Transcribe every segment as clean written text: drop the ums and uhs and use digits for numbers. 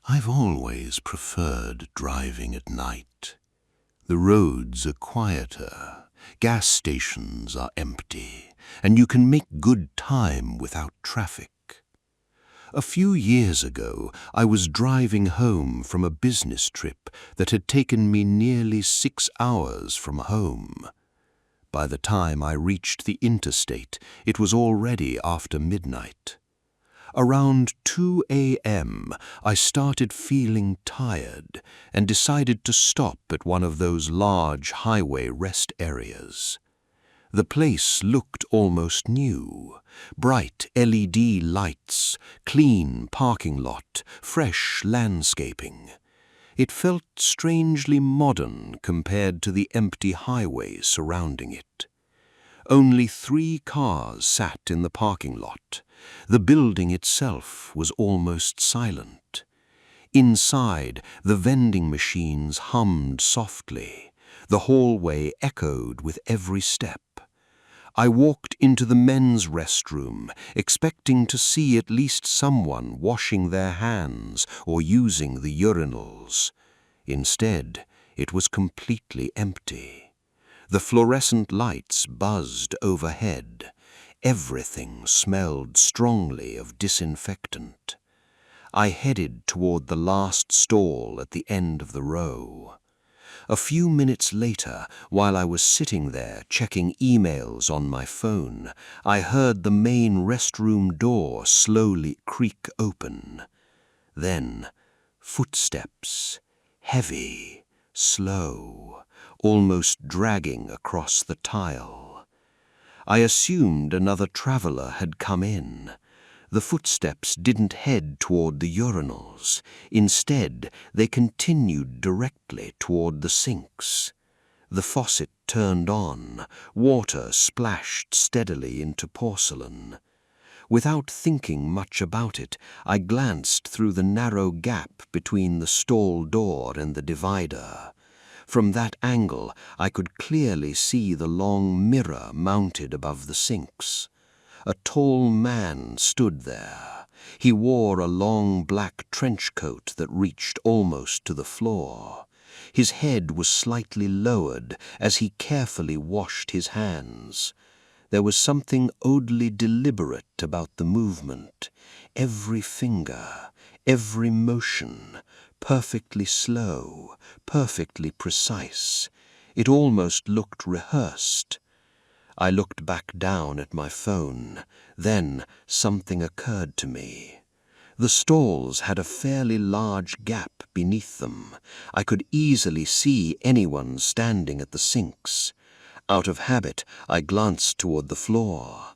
I've always preferred driving at night. The roads are quieter, gas stations are empty, and you can make good time without traffic. A few years ago, I was driving home from a business trip that had taken me nearly 6 hours from home. By the time I reached the interstate, it was already after midnight. Around 2 a.m., I started feeling tired and decided to stop at one of those large highway rest areas. The place looked almost new. Bright LED lights, clean parking lot, fresh landscaping. It felt strangely modern compared to the empty highway surrounding it. Only 3 cars sat in the parking lot. The building itself was almost silent. Inside, the vending machines hummed softly. The hallway echoed with every step. I walked into the men's restroom, expecting to see at least someone washing their hands or using the urinals. Instead, it was completely empty. The fluorescent lights buzzed overhead. Everything smelled strongly of disinfectant. I headed toward the last stall at the end of the row. A few minutes later, while I was sitting there checking emails on my phone, I heard the main restroom door slowly creak open. Then, footsteps, heavy, slow, almost dragging across the tile. I assumed another traveler had come in. The footsteps didn't head toward the urinals. Instead, they continued directly toward the sinks. The faucet turned on. Water splashed steadily into porcelain. Without thinking much about it, I glanced through the narrow gap between the stall door and the divider. From that angle, I could clearly see the long mirror mounted above the sinks. A tall man stood there. He wore a long black trench coat that reached almost to the floor. His head was slightly lowered as he carefully washed his hands. There was something oddly deliberate about the movement. Every finger, every motion, perfectly slow, perfectly precise. It almost looked rehearsed. I looked back down at my phone. Then something occurred to me. The stalls had a fairly large gap beneath them. I could easily see anyone standing at the sinks. Out of habit, I glanced toward the floor.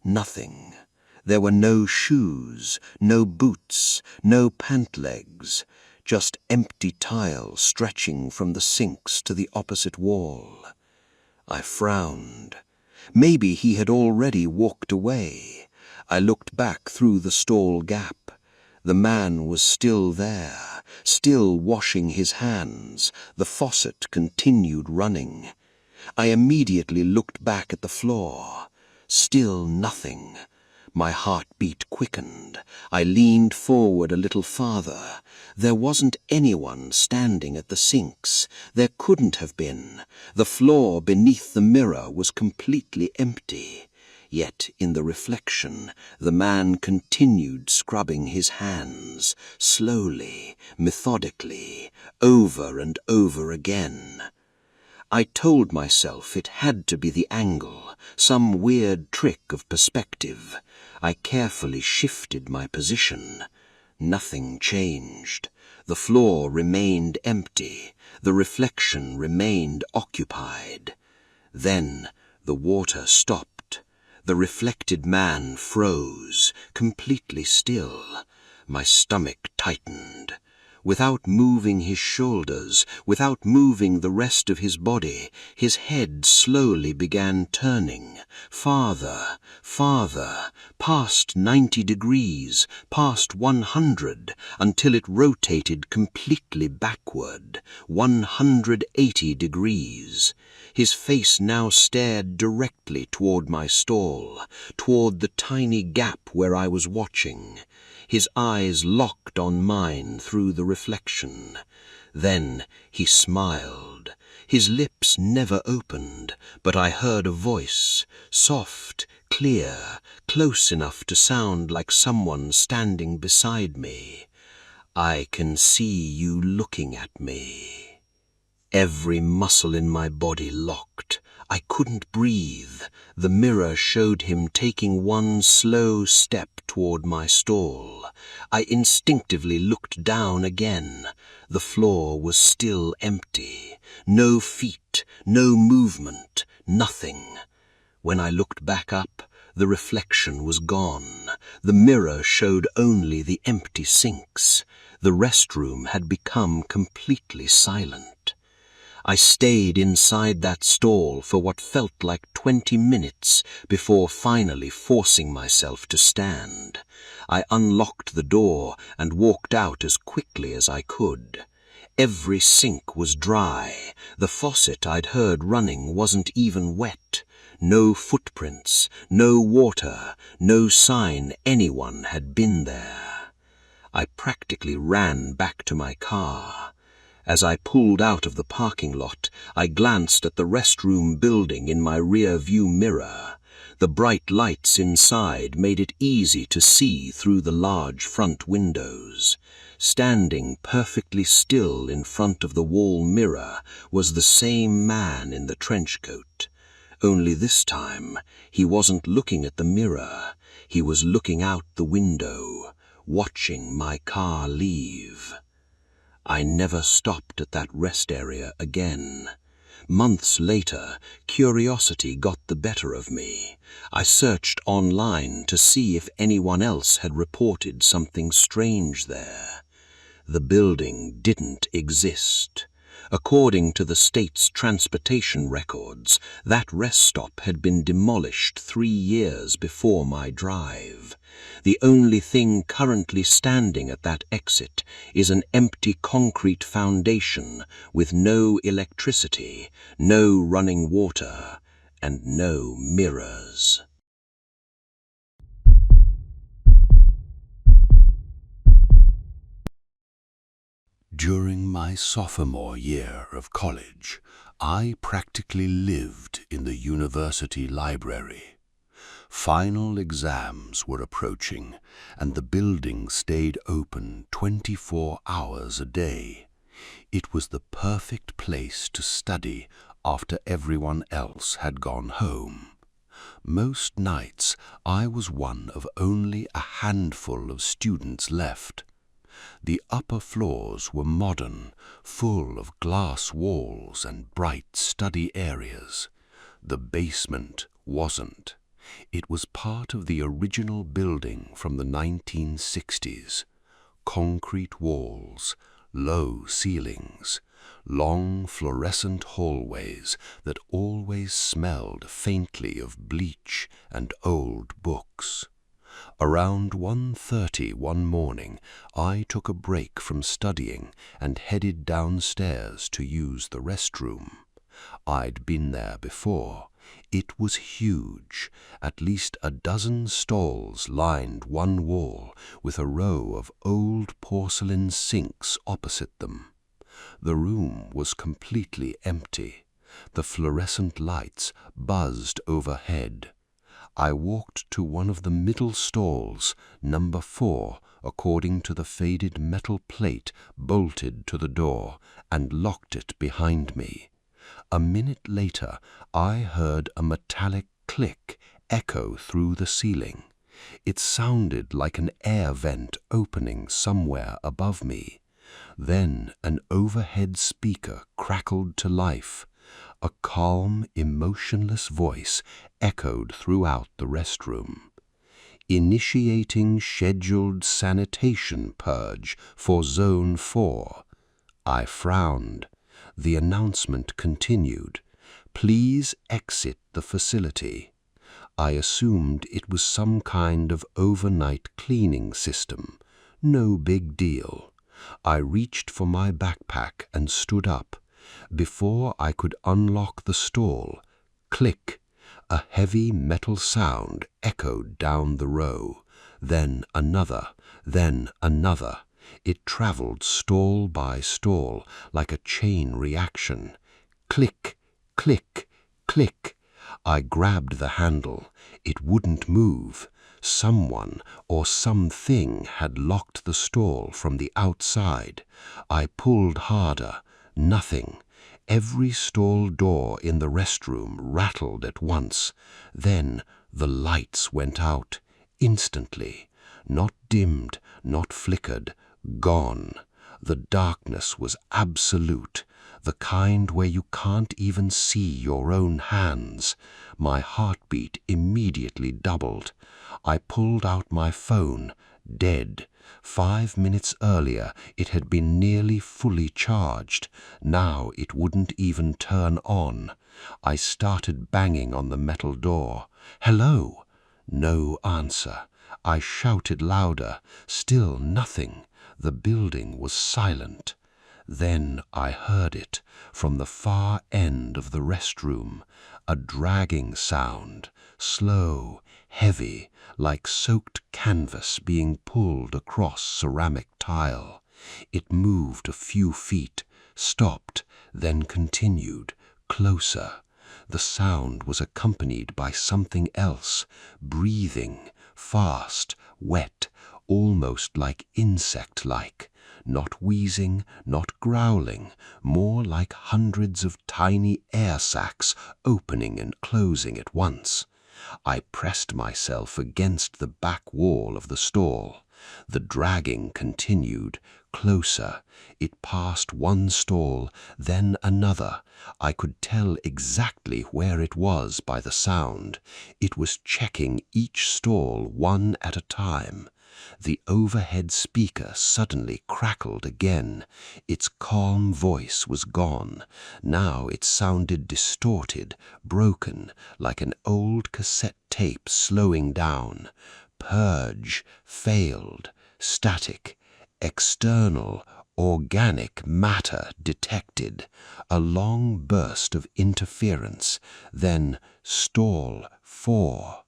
Nothing. There were no shoes, no boots, no pant legs, just empty tile stretching from the sinks to the opposite wall. I frowned. Maybe he had already walked away. I looked back through the stall gap. The man was still there, still washing his hands. The faucet continued running. I immediately looked back at the floor. Still nothing. My heartbeat quickened. I leaned forward a little farther. There wasn't anyone standing at the sinks. There couldn't have been. The floor beneath the mirror was completely empty. Yet in the reflection, the man continued scrubbing his hands, slowly, methodically, over and over again. I told myself it had to be the angle, some weird trick of perspective. I carefully shifted my position. Nothing changed. The floor remained empty. The reflection remained occupied. Then the water stopped. The reflected man froze, completely still. My stomach tightened. Without moving his shoulders, without moving the rest of his body, his head slowly began turning, farther, farther, past 90 degrees, past 100, until it rotated completely backward, 180 degrees. His face now stared directly toward my stall, toward the tiny gap where I was watching. His eyes locked on mine through the reflection. Then he smiled. His lips never opened, but I heard a voice, soft, clear, close enough to sound like someone standing beside me. "I can see you looking at me." Every muscle in my body locked. I couldn't breathe. The mirror showed him taking one slow step toward my stall. I instinctively looked down again. The floor was still empty. No feet, no movement, nothing. When I looked back up, the reflection was gone. The mirror showed only the empty sinks. The restroom had become completely silent. I stayed inside that stall for what felt like 20 minutes before finally forcing myself to stand. I unlocked the door and walked out as quickly as I could. Every sink was dry. The faucet I'd heard running wasn't even wet. No footprints, no water, no sign anyone had been there. I practically ran back to my car. As I pulled out of the parking lot, I glanced at the restroom building in my rear-view mirror. The bright lights inside made it easy to see through the large front windows. Standing perfectly still in front of the wall mirror was the same man in the trench coat. Only this time, he wasn't looking at the mirror. He was looking out the window, watching my car leave. I never stopped at that rest area again. Months later, curiosity got the better of me. I searched online to see if anyone else had reported something strange there. The building didn't exist. According to the state's transportation records, that rest stop had been demolished 3 years before my drive. The only thing currently standing at that exit is an empty concrete foundation with no electricity, no running water, and no mirrors. During my sophomore year of college, I practically lived in the university library. Final exams were approaching, and the building stayed open 24 hours a day. It was the perfect place to study after everyone else had gone home. Most nights, I was one of only a handful of students left. The upper floors were modern, full of glass walls and bright study areas. The basement wasn't. It was part of the original building from the 1960s. Concrete walls, low ceilings, long fluorescent hallways that always smelled faintly of bleach and old books. Around 1:30 one morning, I took a break from studying and headed downstairs to use the restroom. I'd been there before. It was huge. At least a dozen stalls lined one wall with a row of old porcelain sinks opposite them. The room was completely empty. The fluorescent lights buzzed overhead. I walked to one of the middle stalls, number 4, according to the faded metal plate bolted to the door, and locked it behind me. A minute later, I heard a metallic click echo through the ceiling. It sounded like an air vent opening somewhere above me. Then an overhead speaker crackled to life. A calm, emotionless voice echoed throughout the restroom. Initiating scheduled sanitation purge for Zone 4. I frowned. The announcement continued. Please exit the facility. I assumed it was some kind of overnight cleaning system. No big deal. I reached for my backpack and stood up. Before I could unlock the stall, click, a heavy metal sound echoed down the row. Then another, then another. It traveled stall by stall like a chain reaction. Click, click, click. I grabbed the handle. It wouldn't move. Someone or something had locked the stall from the outside. I pulled harder. Nothing. Every stall door in the restroom rattled at once. Then the lights went out. Instantly. Not dimmed, not flickered. Gone. The darkness was absolute, the kind where you can't even see your own hands. My heartbeat immediately doubled. I pulled out my phone, dead. 5 minutes earlier it had been nearly fully charged. Now it wouldn't even turn on. I started banging on the metal door. Hello? No answer. I shouted louder. Still nothing. The building was silent. Then I heard it from the far end of the restroom, a dragging sound, slow, heavy, like soaked canvas being pulled across ceramic tile. It moved a few feet, stopped, then continued, closer. The sound was accompanied by something else, breathing, fast, wet, almost like insect-like, not wheezing, not growling, more like hundreds of tiny air sacs opening and closing at once. I pressed myself against the back wall of the stall. The dragging continued, closer. It passed one stall, then another. I could tell exactly where it was by the sound. It was checking each stall one at a time. The overhead speaker suddenly crackled again. Its calm voice was gone. Now it sounded distorted, broken, like an old cassette tape slowing down. Purge, failed, static, external, organic matter detected. A long burst of interference, then stall 4.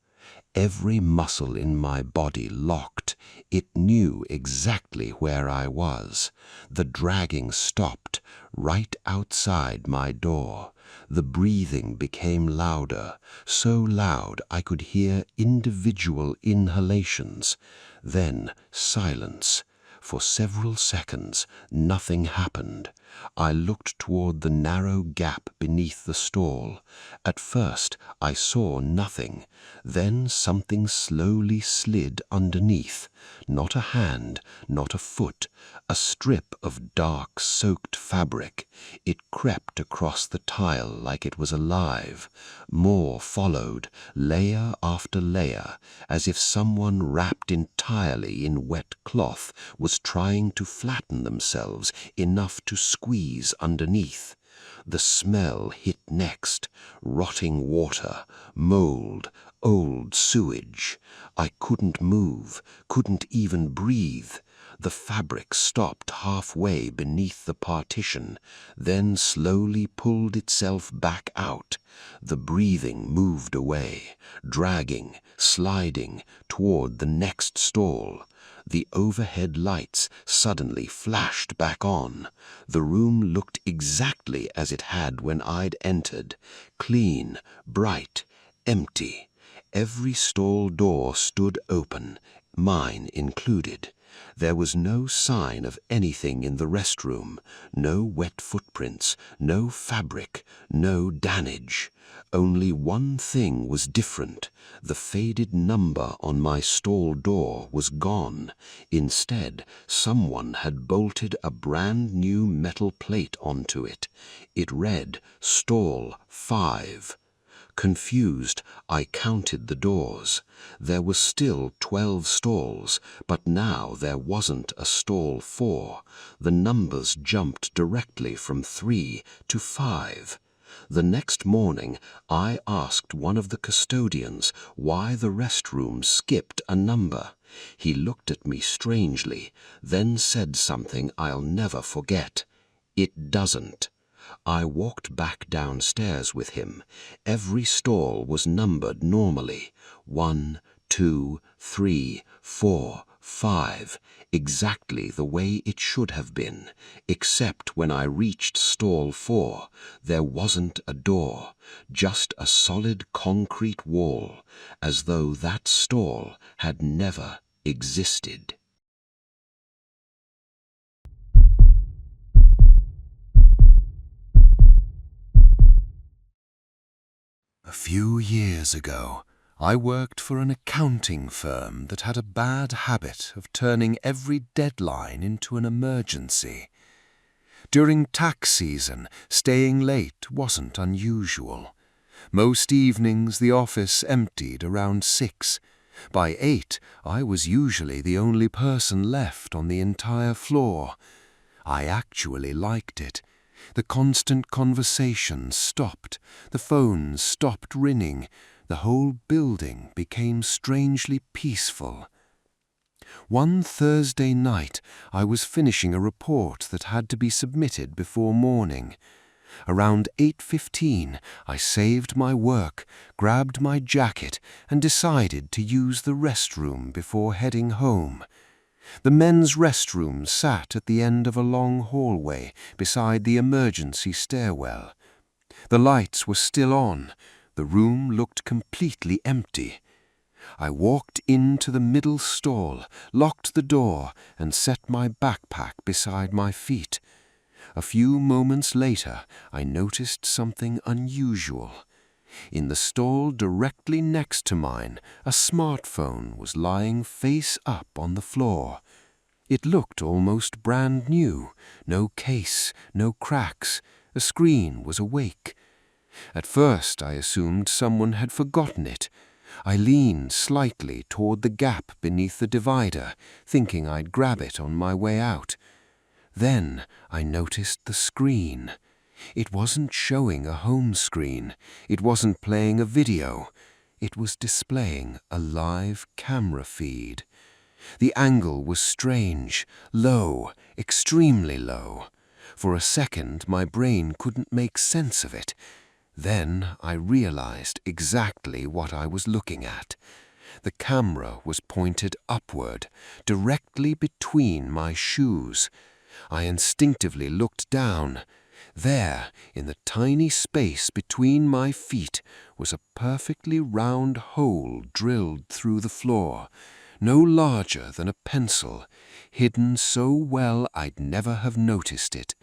Every muscle in my body locked. It knew exactly where I was. The dragging stopped, right outside my door. The breathing became louder, so loud I could hear individual inhalations. Then silence. For several seconds, nothing happened. I looked toward the narrow gap beneath the stall. At first, I saw nothing. Then something slowly slid underneath. Not a hand, not a foot. A strip of dark, soaked fabric. It crept across the tile like it was alive. More followed, layer after layer, as if someone wrapped entirely in wet cloth was trying to flatten themselves enough to squeeze underneath. The smell hit next, rotting water, mold, old sewage. I couldn't move, couldn't even breathe. The fabric stopped halfway beneath the partition, then slowly pulled itself back out. The breathing moved away, dragging, sliding, toward the next stall. The overhead lights suddenly flashed back on. The room looked exactly as it had when I'd entered. Clean, bright, empty. Every stall door stood open, mine included. There was no sign of anything in the restroom, no wet footprints, no fabric, no damage. Only one thing was different. The faded number on my stall door was gone. Instead, someone had bolted a brand new metal plate onto it. It read, Stall 5. Confused, I counted the doors. There was still 12 stalls, but now there wasn't a stall 4. The numbers jumped directly from 3 to 5. The next morning, I asked one of the custodians why the restroom skipped a number. He looked at me strangely, then said something I'll never forget. "It doesn't." I walked back downstairs with him. Every stall was numbered normally. 1, 2, 3, 4, 5, exactly the way it should have been, except when I reached stall 4, there wasn't a door, just a solid concrete wall, as though that stall had never existed. A few years ago, I worked for an accounting firm that had a bad habit of turning every deadline into an emergency. During tax season, staying late wasn't unusual. Most evenings the office emptied around 6. By 8, I was usually the only person left on the entire floor. I actually liked it. The constant conversations stopped, the phones stopped ringing, the whole building became strangely peaceful. One Thursday night, I was finishing a report that had to be submitted before morning. Around 8:15, I saved my work, grabbed my jacket, and decided to use the restroom before heading home. The men's restroom sat at the end of a long hallway beside the emergency stairwell. The lights were still on. The room looked completely empty. I walked into the middle stall, locked the door, and set my backpack beside my feet. A few moments later, I noticed something unusual. In the stall directly next to mine, a smartphone was lying face up on the floor. It looked almost brand new. No case, no cracks. The screen was awake. At first I assumed someone had forgotten it. I leaned slightly toward the gap beneath the divider, thinking I'd grab it on my way out. Then I noticed the screen. It wasn't showing a home screen. It wasn't playing a video. It was displaying a live camera feed. The angle was strange, low, extremely low. For a second, my brain couldn't make sense of it. Then I realized exactly what I was looking at. The camera was pointed upward, directly between my shoes. I instinctively looked down. There, in the tiny space between my feet, was a perfectly round hole drilled through the floor, no larger than a pencil, hidden so well I'd never have noticed it.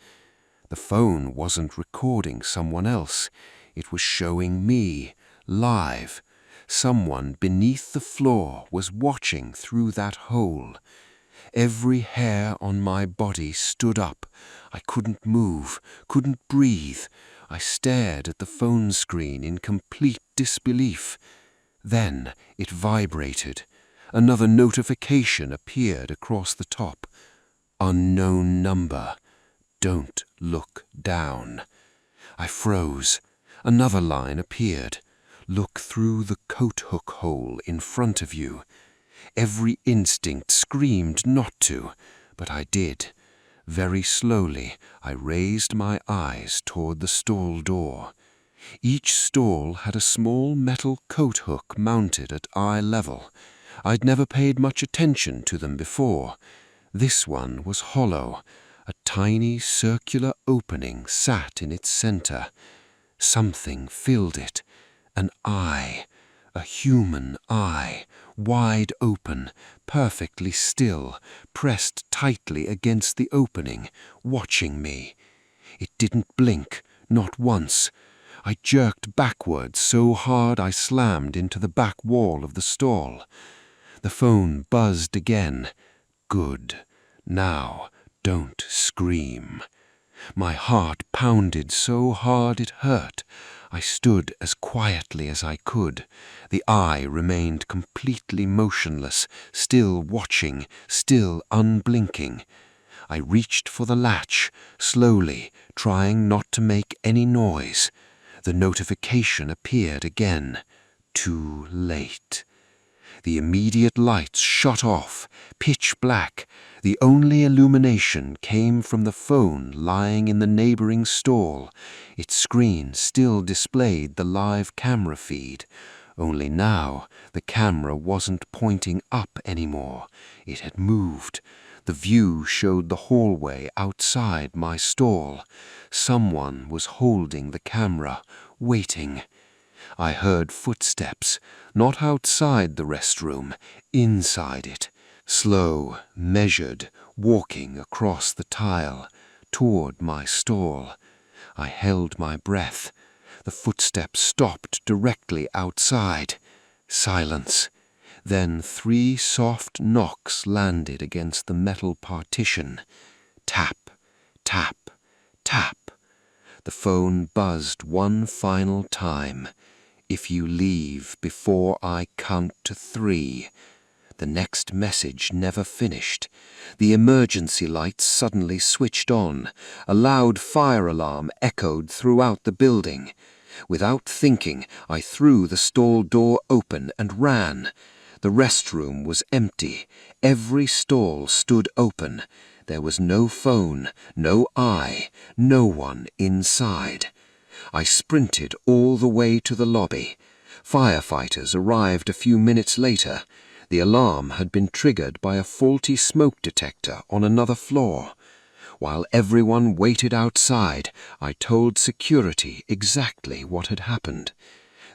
The phone wasn't recording someone else. It was showing me, live. Someone beneath the floor was watching through that hole. Every hair on my body stood up. I couldn't move, couldn't breathe. I stared at the phone screen in complete disbelief. Then it vibrated. Another notification appeared across the top. Unknown number. Don't look down. I froze. Another line appeared. Look through the coat hook hole in front of you. Every instinct screamed not to, but I did. Very slowly, I raised my eyes toward the stall door. Each stall had a small metal coat hook mounted at eye level. I'd never paid much attention to them before. This one was hollow. A tiny circular opening sat in its center. Something filled it. An eye. A human eye, wide open, perfectly still, pressed tightly against the opening, watching me. It didn't blink, not once. I jerked backwards so hard I slammed into the back wall of the stall. The phone buzzed again. Good. Now, don't scream. My heart pounded so hard it hurt. I stood as quietly as I could. The eye remained completely motionless, still watching, still unblinking. I reached for the latch, slowly, trying not to make any noise. The notification appeared again. Too late. The immediate lights shut off, pitch black. The only illumination came from the phone lying in the neighboring stall. Its screen still displayed the live camera feed. Only now the camera wasn't pointing up anymore. It had moved. The view showed the hallway outside my stall. Someone was holding the camera, waiting. I heard footsteps, not outside the restroom, inside it, slow, measured, walking across the tile, toward my stall. I held my breath. The footsteps stopped directly outside. Silence. Then 3 soft knocks landed against the metal partition. Tap, tap, tap. The phone buzzed one final time. If you leave before I count to 3. The next message never finished. The emergency lights suddenly switched on. A loud fire alarm echoed throughout the building. Without thinking, I threw the stall door open and ran. The restroom was empty. Every stall stood open. There was no phone, no eye, no one inside. I sprinted all the way to the lobby. Firefighters arrived a few minutes later. The alarm had been triggered by a faulty smoke detector on another floor. While everyone waited outside, I told security exactly what had happened.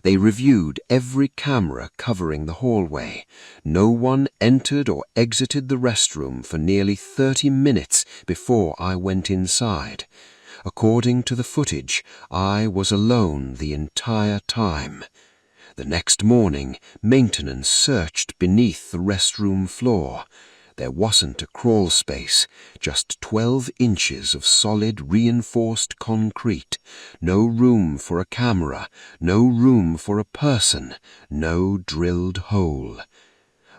They reviewed every camera covering the hallway. No one entered or exited the restroom for nearly 30 minutes before I went inside. According to the footage, I was alone the entire time. The next morning, maintenance searched beneath the restroom floor. There wasn't a crawl space, just 12 inches of solid reinforced concrete. No room for a camera, no room for a person, no drilled hole.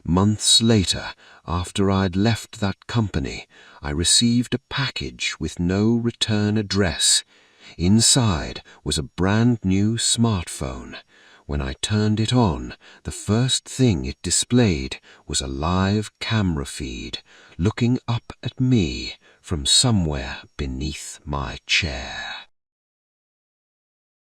Months later, after I'd left that company, I received a package with no return address. Inside was a brand new smartphone. When I turned it on, the first thing it displayed was a live camera feed, looking up at me from somewhere beneath my chair.